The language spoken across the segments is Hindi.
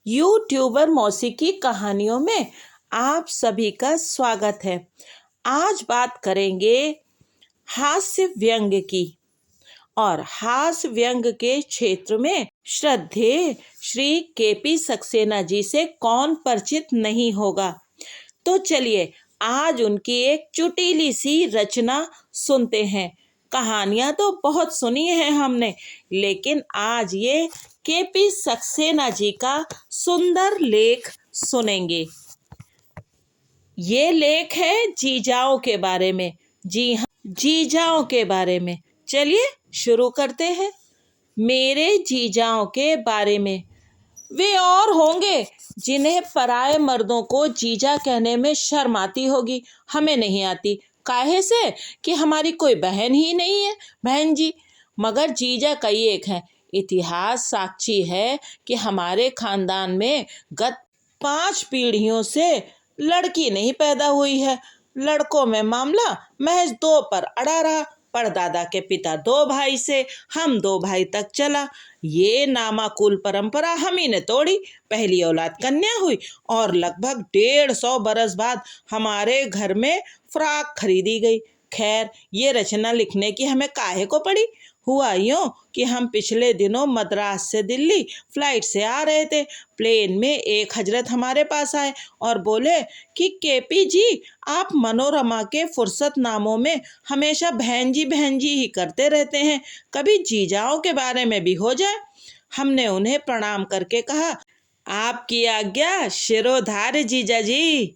यूट्यूबर मौसीकी कहानियों में आप सभी का स्वागत है। आज बात करेंगे हास्य व्यंग की। और हास्य व्यंग के क्षेत्र में श्रद्धेय श्री केपी सक्सेना जी से कौन परिचित नहीं होगा। तो चलिए आज उनकी एक चुटीली सी रचना सुनते हैं। कहानियां तो बहुत सुनी है हमने, लेकिन आज ये केपी सक्सेना जी का सुंदर लेख सुनेंगे। ये लेख है जीजाओं के बारे में। जी हाँ, जीजाओं के बारे में। चलिए शुरू करते हैं। मेरे जीजाओं के बारे में। वे और होंगे जिन्हें पराए मर्दों को जीजा कहने में शर्म आती होगी, हमें नहीं आती। काहे से कि हमारी कोई बहन ही नहीं है बहन जी। मगर जीजा कई एक हैं। इतिहास साक्षी है कि हमारे खानदान में गत 5 पीढ़ियों से लड़की नहीं पैदा हुई है। लड़कों में मामला महज 2 पर अड़ा रहा। परदादा के पिता 2 भाई से हम 2 भाई तक चला। ये नामाकुल परंपरा हम ही ने तोड़ी। पहली औलाद कन्या हुई और लगभग 150 बरस बाद हमारे घर में फ्रॉक खरीदी गई। खैर, ये रचना लिखने की हमें काहे को पड़ी। हुआ यूं कि हम पिछले दिनों मद्रास से दिल्ली फ्लाइट से आ रहे थे। प्लेन में एक हजरत हमारे पास आए और बोले कि केपी जी, आप मनोरमा के फुर्सत नामों में हमेशा बहन जी ही करते रहते हैं, कभी जीजाओं के बारे में भी हो जाए। हमने उन्हें प्रणाम करके कहा, आपकी आज्ञा शिरोधार्य जीजा जी।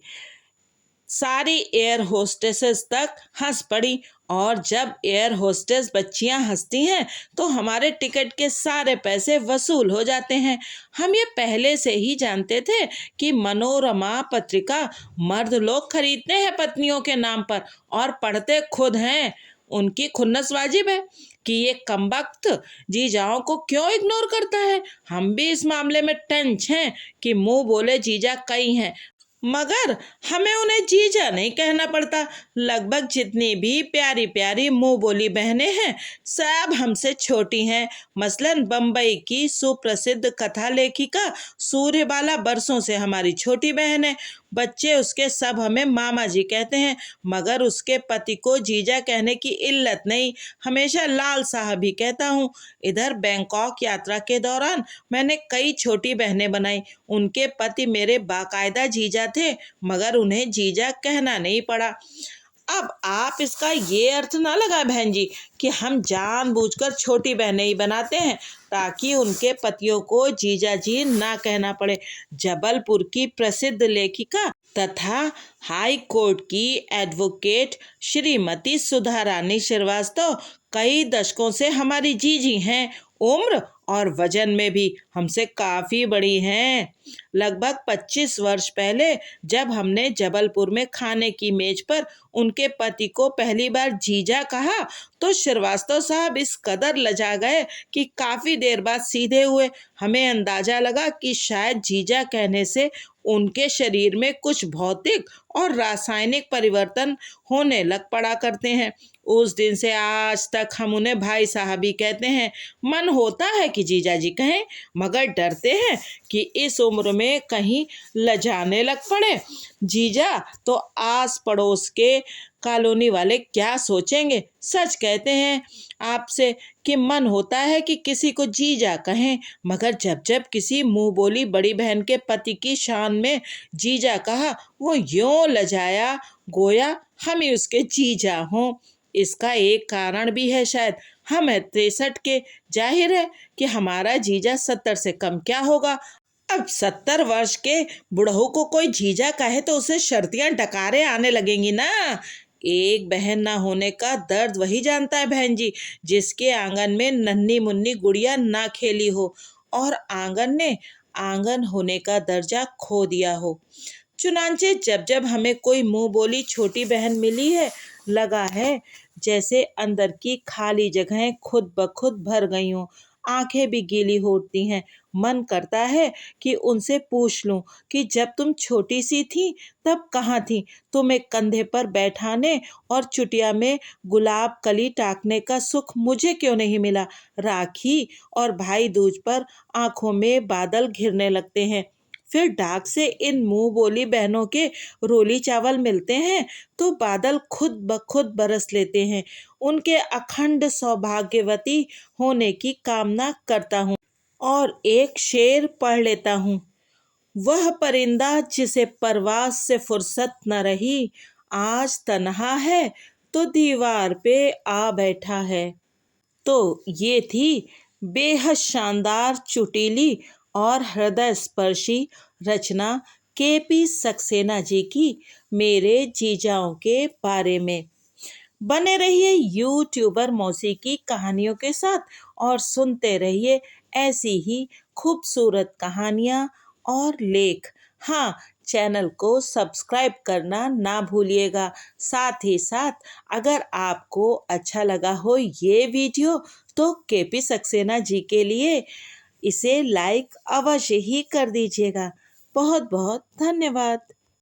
सारी एयर होस्टेसेस तक हंस पड़ी। और जब एयर होस्टेस बच्चियां हंसती हैं तो हमारे टिकट के सारे पैसे वसूल हो जाते हैं। हम ये पहले से ही जानते थे कि मनोरमा पत्रिका मर्द लोग खरीदते हैं पत्नियों के नाम पर और पढ़ते खुद हैं। उनकी खुन्नस वाजिब है कि ये कमबख्त जीजाओं को क्यों इग्नोर करता है। हम भी इस मामले में टंच हैं कि मुंह बोले जीजा कई हैं, मगर हमें उन्हें जीजा नहीं कहना पड़ता। लगभग जितनी भी प्यारी प्यारी मुंह बोली बहनें हैं सब हमसे छोटी हैं। मसलन बम्बई की सुप्रसिद्ध कथा लेखिका सूर्यबाला बरसों से हमारी छोटी बहन है। बच्चे उसके सब हमें मामा जी कहते हैं, मगर उसके पति को जीजा कहने की इल्लत नहीं, हमेशा लाल साहब ही कहता हूँ। इधर बैंकॉक यात्रा के दौरान मैंने कई छोटी बहनें बनाई। उनके पति मेरे बाकायदा जीजा थे, मगर उन्हें जीजा कहना नहीं पड़ा। अब आप इसका ये अर्थ ना लगा बहन जी कि हम जानबूझकर छोटी बहनें ही बनाते हैं ताकि उनके पतियों को जीजा जी ना कहना पड़े। जबलपुर की प्रसिद्ध लेखिका तथा हाई कोर्ट की एडवोकेट श्रीमती सुधा रानी श्रीवास्तव कई दशकों से हमारी जीजी हैं। उम्र और वजन में भी हमसे काफ़ी बड़ी हैं। लगभग 25 वर्ष पहले जब हमने जबलपुर में खाने की मेज पर उनके पति को पहली बार जीजा कहा तो श्रीवास्तव साहब इस कदर लजा गए कि काफ़ी देर बाद सीधे हुए। हमें अंदाज़ा लगा कि शायद जीजा कहने से उनके शरीर में कुछ भौतिक और रासायनिक परिवर्तन होने लग पड़ा करते हैं। उस दिन से आज तक हम उन्हें भाई साहब ही कहते हैं। मन होता है कि जीजा जी कहें, मगर डरते हैं कि इस उम्र में कहीं लजाने लग पड़े। जीजा तो आस पड़ोस के कॉलोनी वाले क्या सोचेंगे। सच कहते हैं आपसे कि मन होता है कि किसी को जीजा कहें, मगर जब जब किसी मुंह बोली बड़ी बहन के पति की शान में जीजा कहा, वो यूं लजाया गोया हम ही उसके जीजा हों। इसका एक कारण भी है शायद, हम है 63 के, जाहिर है कि हमारा जीजा 70 से कम क्या होगा। अब 70 वर्ष के बुढ़ऊ को कोई जीजा कहे तो उसे शर्तियां डकारे आने लगेंगी ना। एक बहन ना होने का दर्द वही जानता है बहन जी, जिसके आंगन में नन्ही मुन्नी गुड़िया ना खेली हो और आंगन ने आंगन होने का दर्जा खो दिया हो। चुनांचे जब जब हमें कोई मुंह बोली छोटी बहन मिली है, लगा है जैसे अंदर की खाली जगहें खुद ब खुद भर गई हों। आंखें भी गीली होती हैं। मन करता है कि उनसे पूछ लूं कि जब तुम छोटी सी थी तब कहाँ थी। तुम्हें कंधे पर बैठाने और चुटिया में गुलाब कली टाकने का सुख मुझे क्यों नहीं मिला। राखी और भाई दूज पर आंखों में बादल घिरने लगते हैं। फिर डाक से इन मुंह बोली बहनों के रोली चावल मिलते हैं तो बादल खुद ब खुद बरस लेते हैं। उनके अखंड सौभाग्यवती होने की कामना करता हूँ और एक शेर पढ़ लेता हूँ। वह परिंदा जिसे परवास से फुर्सत न रही, आज तन्हा है तो दीवार पे आ बैठा है। तो ये थी बेहद शानदार, चुटीली और हृदय स्पर्शी रचना केपी सक्सेना जी की मेरे जीजाओं के बारे में। बने रहिए यूट्यूबर मौसी की कहानियों के साथ और सुनते रहिए ऐसी ही खूबसूरत कहानियाँ और लेख। हाँ, चैनल को सब्सक्राइब करना ना भूलिएगा। साथ ही साथ अगर आपको अच्छा लगा हो ये वीडियो तो केपी सक्सेना जी के लिए इसे लाइक अवश्य ही कर दीजिएगा। बहुत बहुत धन्यवाद।